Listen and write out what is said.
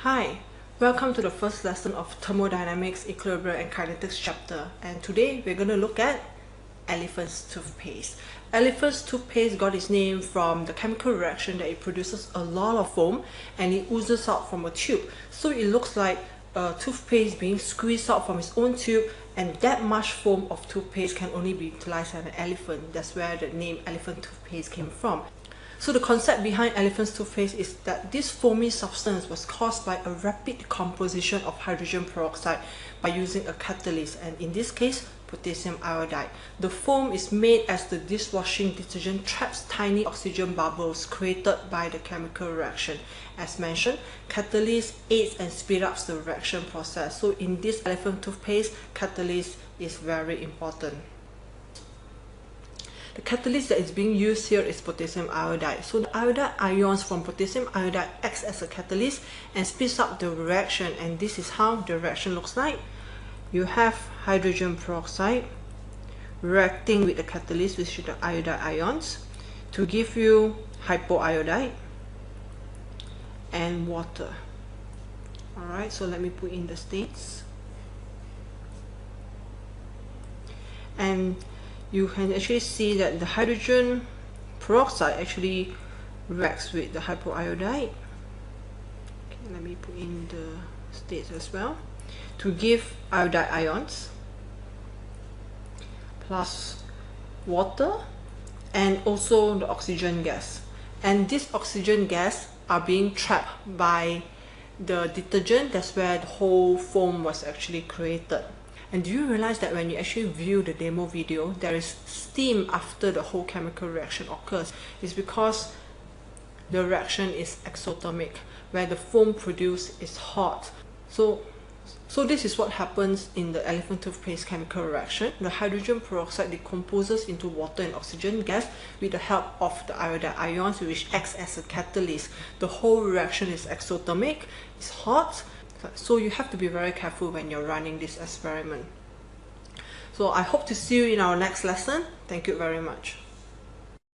Hi, welcome to the first lesson of Thermodynamics, Equilibrium and Kinetics chapter, and today we're going to look at elephant's toothpaste. Elephant's toothpaste got its name from the chemical reaction that it produces a lot of foam and it oozes out from a tube. So it looks like a toothpaste being squeezed out from its own tube, and that much foam of toothpaste can only be utilized by an elephant. That's where the name elephant toothpaste came from. So the concept behind elephant's toothpaste is that this foamy substance was caused by a rapid decomposition of hydrogen peroxide by using a catalyst, and in this case potassium iodide. The foam is made as the dishwashing detergent traps tiny oxygen bubbles created by the chemical reaction. As mentioned, catalyst aids and speeds up the reaction process. So in this elephant toothpaste, catalyst is very important. The catalyst that is being used here is potassium iodide. So the iodide ions from potassium iodide acts as a catalyst and speeds up the reaction, and this is how the reaction looks like. You have hydrogen peroxide reacting with the catalyst, which is the iodide ions, to give you hypoiodide and water. Alright, so let me put in the states. And you can actually see that the hydrogen peroxide actually reacts with the hypoiodide. Okay, let me put in the states as well to give iodide ions plus water and also the oxygen gas. And this oxygen gas are being trapped by the detergent. That's where the whole foam was actually created. And do you realize that when you actually view the demo video, there is steam after the whole chemical reaction occurs? It's because the reaction is exothermic, where the foam produced is hot. So this is what happens in the elephant toothpaste chemical reaction. The hydrogen peroxide decomposes into water and oxygen gas with the help of the iodide ions, which acts as a catalyst. The whole reaction is exothermic, it's hot. So you have to be very careful when you're running this experiment. So I hope to see you in our next lesson. Thank you very much.